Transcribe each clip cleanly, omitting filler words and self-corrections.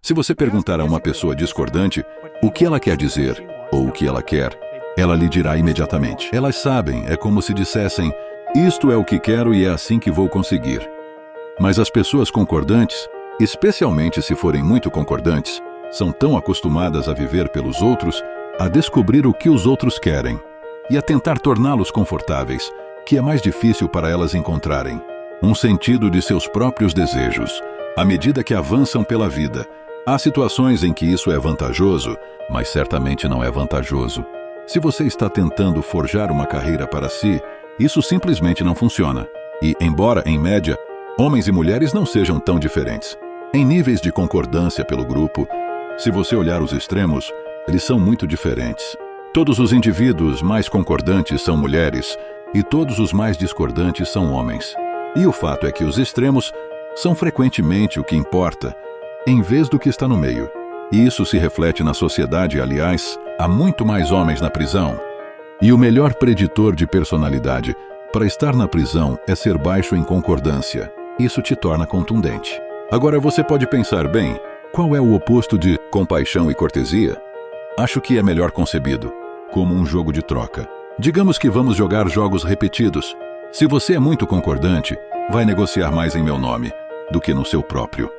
Se você perguntar a uma pessoa discordante o que ela quer dizer ou o que ela quer, ela lhe dirá imediatamente. Elas sabem, é como se dissessem: isto é o que quero e é assim que vou conseguir. Mas as pessoas concordantes, especialmente se forem muito concordantes, são tão acostumadas a viver pelos outros, a descobrir o que os outros querem e a tentar torná-los confortáveis, que é mais difícil para elas encontrarem um sentido de seus próprios desejos. À medida que avançam pela vida, há situações em que isso é vantajoso, mas certamente não é vantajoso. Se você está tentando forjar uma carreira para si, isso simplesmente não funciona. E, embora, em média, homens e mulheres não sejam tão diferentes em níveis de concordância pelo grupo, se você olhar os extremos, eles são muito diferentes. Todos os indivíduos mais concordantes são mulheres e todos os mais discordantes são homens. E o fato é que os extremos são frequentemente o que importa, em vez do que está no meio. E isso se reflete na sociedade, aliás, há muito mais homens na prisão. E o melhor preditor de personalidade para estar na prisão é ser baixo em concordância. Isso te torna contundente. Agora você pode pensar, bem, qual é o oposto de compaixão e cortesia? Acho que é melhor concebido como um jogo de troca. Digamos que vamos jogar jogos repetidos. Se você é muito concordante, vai negociar mais em meu nome do que no seu próprio.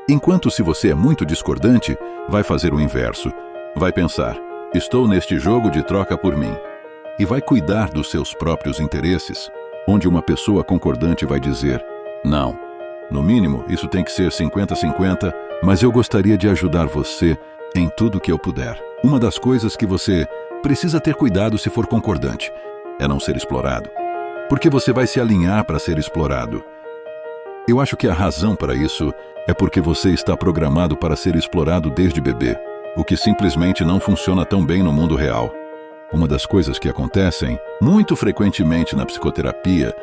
Enquanto se você é muito discordante, vai fazer o inverso. Vai pensar: estou neste jogo de troca por mim. E vai cuidar dos seus próprios interesses, onde uma pessoa concordante vai dizer: não, no mínimo isso tem que ser 50-50, mas eu gostaria de ajudar você em tudo que eu puder. Uma das coisas que você precisa ter cuidado se for concordante é não ser explorado, porque você vai se alinhar para ser explorado. Eu acho que a razão para isso é porque você está programado para ser explorado desde bebê, o que simplesmente não funciona tão bem no mundo real. Uma das coisas que acontecem muito frequentemente na psicoterapia,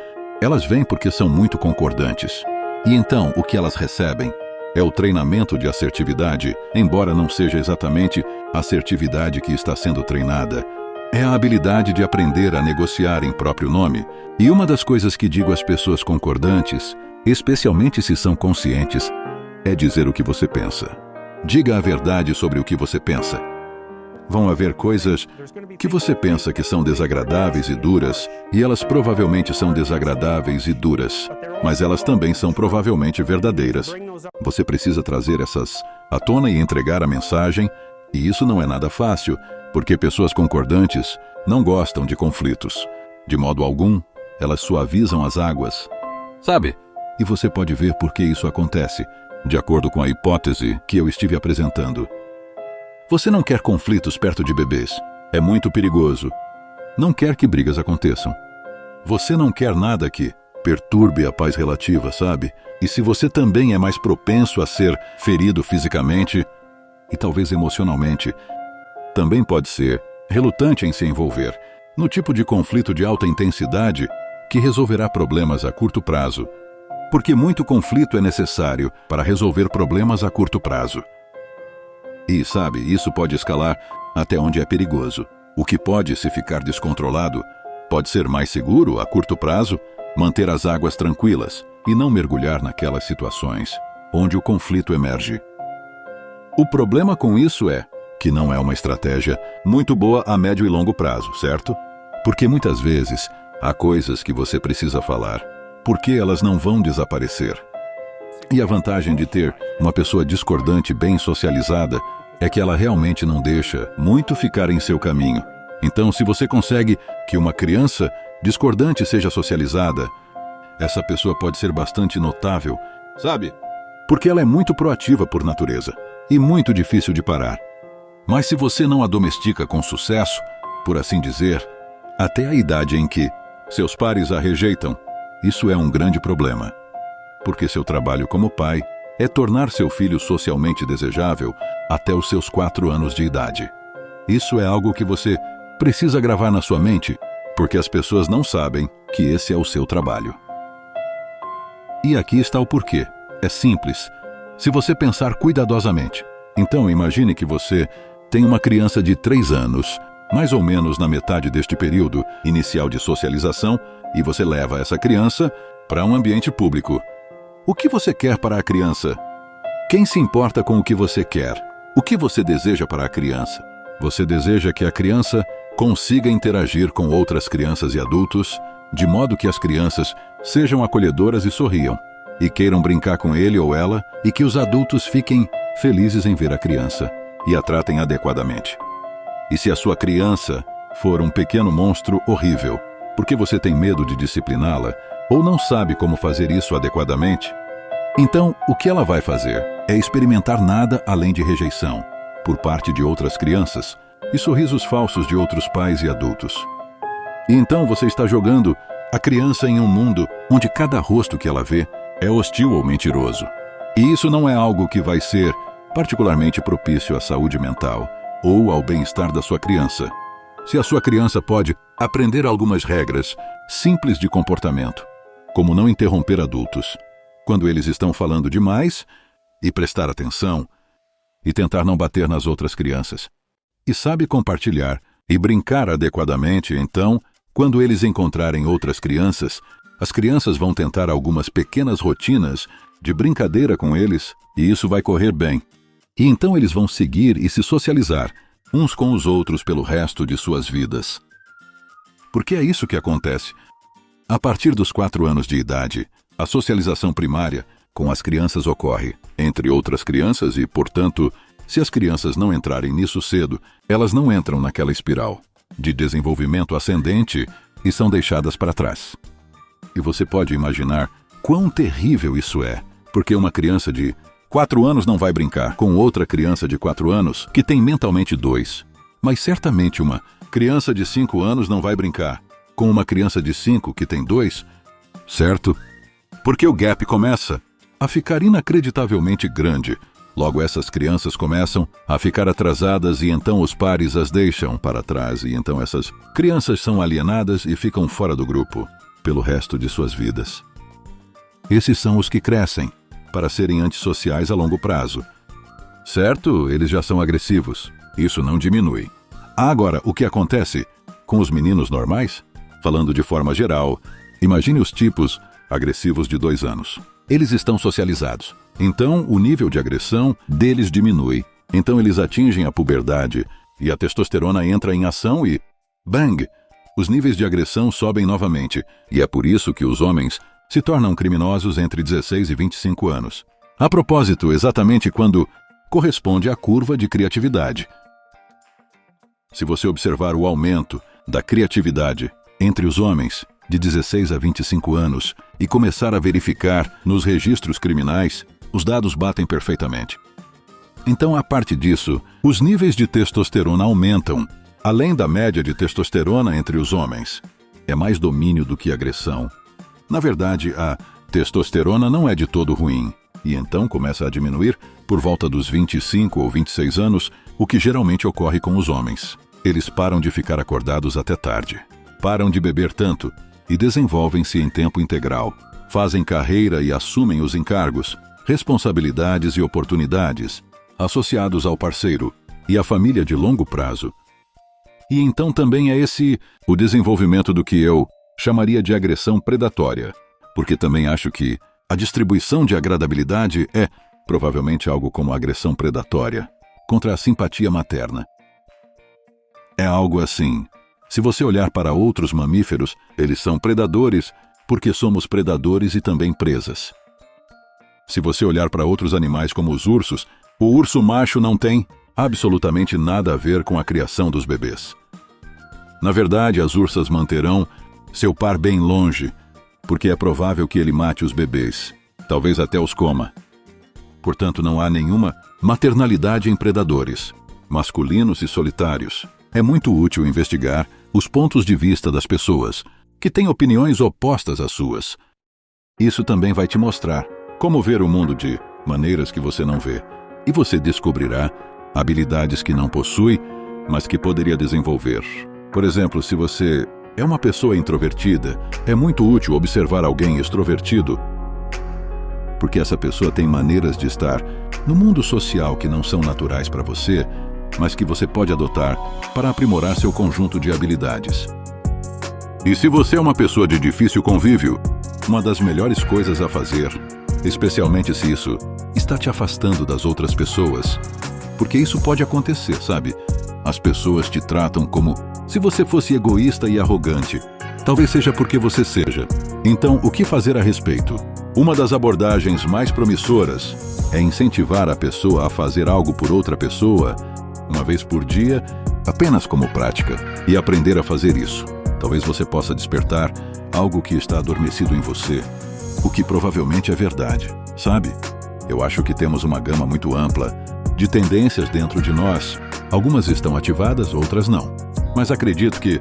elas vêm porque são muito concordantes. E então, o que elas recebem é o treinamento de assertividade, embora não seja exatamente a assertividade que está sendo treinada. É a habilidade de aprender a negociar em próprio nome. E uma das coisas que digo às pessoas concordantes, especialmente se são conscientes, é dizer o que você pensa. Diga a verdade sobre o que você pensa. Vão haver coisas que você pensa que são desagradáveis e duras, e elas provavelmente são desagradáveis e duras, mas elas também são provavelmente verdadeiras. Você precisa trazer essas à tona e entregar a mensagem, e isso não é nada fácil, porque pessoas concordantes não gostam de conflitos. De modo algum, elas suavizam as águas. Sabe? E você pode ver por que isso acontece, de acordo com a hipótese que eu estive apresentando. Você não quer conflitos perto de bebês. É muito perigoso. Não quer que brigas aconteçam. Você não quer nada que perturbe a paz relativa, sabe? E se você também é mais propenso a ser ferido fisicamente e talvez emocionalmente, também pode ser relutante em se envolver no tipo de conflito de alta intensidade que resolverá problemas a curto prazo. Porque muito conflito é necessário para resolver problemas a curto prazo. E, sabe, isso pode escalar até onde é perigoso. O que pode, se ficar descontrolado, pode ser mais seguro, a curto prazo, manter as águas tranquilas e não mergulhar naquelas situações onde o conflito emerge. O problema com isso é que não é uma estratégia muito boa a médio e longo prazo, certo? Porque muitas vezes há coisas que você precisa falar, porque elas não vão desaparecer. E a vantagem de ter uma pessoa discordante bem socializada é que ela realmente não deixa muito ficar em seu caminho. Então, se você consegue que uma criança discordante seja socializada, essa pessoa pode ser bastante notável, sabe? Porque ela é muito proativa por natureza e muito difícil de parar. Mas se você não a domestica com sucesso, por assim dizer, até a idade em que seus pares a rejeitam, isso é um grande problema. Porque seu trabalho como pai é tornar seu filho socialmente desejável até os seus 4 anos de idade. Isso é algo que você precisa gravar na sua mente, porque as pessoas não sabem que esse é o seu trabalho. E aqui está o porquê. É simples. Se você pensar cuidadosamente. Então imagine que você tem uma criança de 3 anos, mais ou menos na metade deste período inicial de socialização, e você leva essa criança para um ambiente público. O que você quer para a criança? Quem se importa com o que você quer? O que você deseja para a criança? Você deseja que a criança consiga interagir com outras crianças e adultos, de modo que as crianças sejam acolhedoras e sorriam, e queiram brincar com ele ou ela, e que os adultos fiquem felizes em ver a criança e a tratem adequadamente. E se a sua criança for um pequeno monstro horrível, porque você tem medo de discipliná-la, ou não sabe como fazer isso adequadamente, então o que ela vai fazer é experimentar nada além de rejeição, por parte de outras crianças, e sorrisos falsos de outros pais e adultos. E então você está jogando a criança em um mundo onde cada rosto que ela vê é hostil ou mentiroso. E isso não é algo que vai ser particularmente propício à saúde mental ou ao bem-estar da sua criança. Se a sua criança pode aprender algumas regras simples de comportamento, como não interromper adultos quando eles estão falando demais, e prestar atenção, e tentar não bater nas outras crianças, e sabe compartilhar e brincar adequadamente, então, quando eles encontrarem outras crianças, as crianças vão tentar algumas pequenas rotinas de brincadeira com eles, e isso vai correr bem. E então eles vão seguir e se socializar uns com os outros pelo resto de suas vidas. Porque é isso que acontece. A partir dos 4 anos de idade, a socialização primária com as crianças ocorre entre outras crianças e, portanto, se as crianças não entrarem nisso cedo, elas não entram naquela espiral de desenvolvimento ascendente e são deixadas para trás. E você pode imaginar quão terrível isso é, porque uma criança de 4 anos não vai brincar com outra criança de 4 anos que tem mentalmente 2. Mas certamente uma criança de 5 anos não vai brincar com uma criança de 5 que tem 2, certo? Porque o gap começa a ficar inacreditavelmente grande. Logo essas crianças começam a ficar atrasadas e então os pares as deixam para trás e então essas crianças são alienadas e ficam fora do grupo pelo resto de suas vidas. Esses são os que crescem para serem antissociais a longo prazo. Certo, eles já são agressivos. Isso não diminui. Agora, o que acontece com os meninos normais? Falando de forma geral, imagine os tipos agressivos de 2 anos. Eles estão socializados. Então, o nível de agressão deles diminui. Então, eles atingem a puberdade e a testosterona entra em ação e, bang, os níveis de agressão sobem novamente. E é por isso que os homens se tornam criminosos entre 16 e 25 anos. A propósito, exatamente quando corresponde à curva de criatividade. Se você observar o aumento da criatividade entre os homens de 16 a 25 anos e começar a verificar nos registros criminais, os dados batem perfeitamente. Então, a parte disso, os níveis de testosterona aumentam, além da média de testosterona entre os homens. É mais domínio do que agressão. Na verdade, a testosterona não é de todo ruim, e então começa a diminuir por volta dos 25 ou 26 anos, o que geralmente ocorre com os homens. Eles param de ficar acordados até tarde, param de beber tanto e desenvolvem-se em tempo integral, fazem carreira e assumem os encargos, responsabilidades e oportunidades associados ao parceiro e à família de longo prazo. E então também é o desenvolvimento do que eu chamaria de agressão predatória, porque também acho que a distribuição de agradabilidade é provavelmente algo como agressão predatória contra a simpatia materna. É algo assim. Se você olhar para outros mamíferos, eles são predadores porque somos predadores e também presas. Se você olhar para outros animais como os ursos, o urso macho não tem absolutamente nada a ver com a criação dos bebês. Na verdade, as ursas manterão seu par bem longe, porque é provável que ele mate os bebês, talvez até os coma. Portanto, não há nenhuma maternalidade em predadores, masculinos e solitários. É muito útil investigar os pontos de vista das pessoas que têm opiniões opostas às suas. Isso também vai te mostrar como ver o mundo de maneiras que você não vê, e você descobrirá habilidades que não possui, mas que poderia desenvolver. Por exemplo, se você é uma pessoa introvertida, é muito útil observar alguém extrovertido, porque essa pessoa tem maneiras de estar no mundo social que não são naturais para você, mas que você pode adotar para aprimorar seu conjunto de habilidades. E se você é uma pessoa de difícil convívio, uma das melhores coisas a fazer especialmente se isso está te afastando das outras pessoas. Porque isso pode acontecer, sabe? As pessoas te tratam como se você fosse egoísta e arrogante. Talvez seja porque você seja. Então, o que fazer a respeito? Uma das abordagens mais promissoras é incentivar a pessoa a fazer algo por outra pessoa, uma vez por dia, apenas como prática, e aprender a fazer isso. Talvez você possa despertar algo que está adormecido em você, o que provavelmente é verdade, sabe? Eu acho que temos uma gama muito ampla de tendências dentro de nós. Algumas estão ativadas, outras não. Mas acredito que,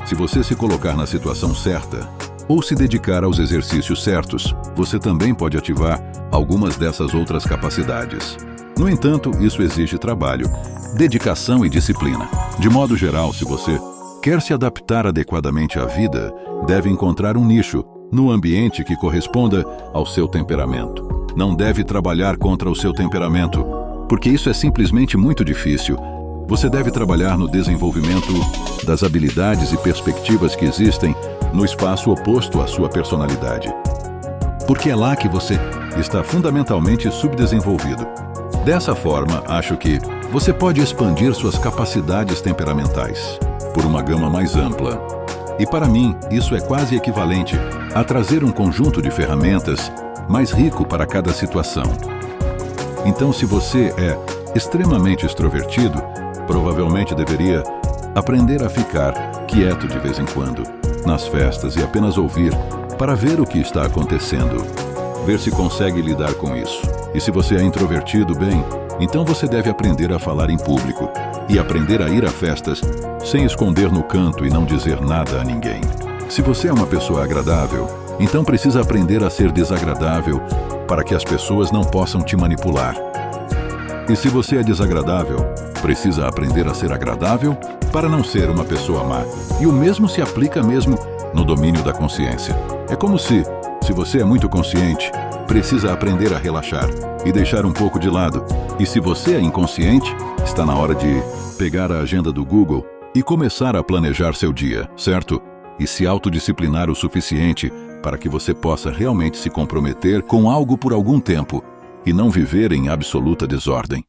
se você se colocar na situação certa, ou se dedicar aos exercícios certos, você também pode ativar algumas dessas outras capacidades. No entanto, isso exige trabalho, dedicação e disciplina. De modo geral, se você quer se adaptar adequadamente à vida, deve encontrar um nicho no ambiente que corresponda ao seu temperamento. Não deve trabalhar contra o seu temperamento, porque isso é simplesmente muito difícil. Você deve trabalhar no desenvolvimento das habilidades e perspectivas que existem no espaço oposto à sua personalidade. Porque é lá que você está fundamentalmente subdesenvolvido. Dessa forma, acho que você pode expandir suas capacidades temperamentais por uma gama mais ampla. E para mim, isso é quase equivalente a trazer um conjunto de ferramentas mais rico para cada situação. Então, se você é extremamente extrovertido, provavelmente deveria aprender a ficar quieto de vez em quando, nas festas, e apenas ouvir para ver o que está acontecendo. Ver se consegue lidar com isso. E se você é introvertido, bem, então você deve aprender a falar em público e aprender a ir a festas sem esconder no canto e não dizer nada a ninguém. Se você é uma pessoa agradável, então precisa aprender a ser desagradável para que as pessoas não possam te manipular. E se você é desagradável, precisa aprender a ser agradável para não ser uma pessoa má. E o mesmo se aplica mesmo no domínio da consciência. É como se você é muito consciente, precisa aprender a relaxar e deixar um pouco de lado. E se você é inconsciente, está na hora de pegar a agenda do Google e começar a planejar seu dia, certo? E se autodisciplinar o suficiente para que você possa realmente se comprometer com algo por algum tempo e não viver em absoluta desordem.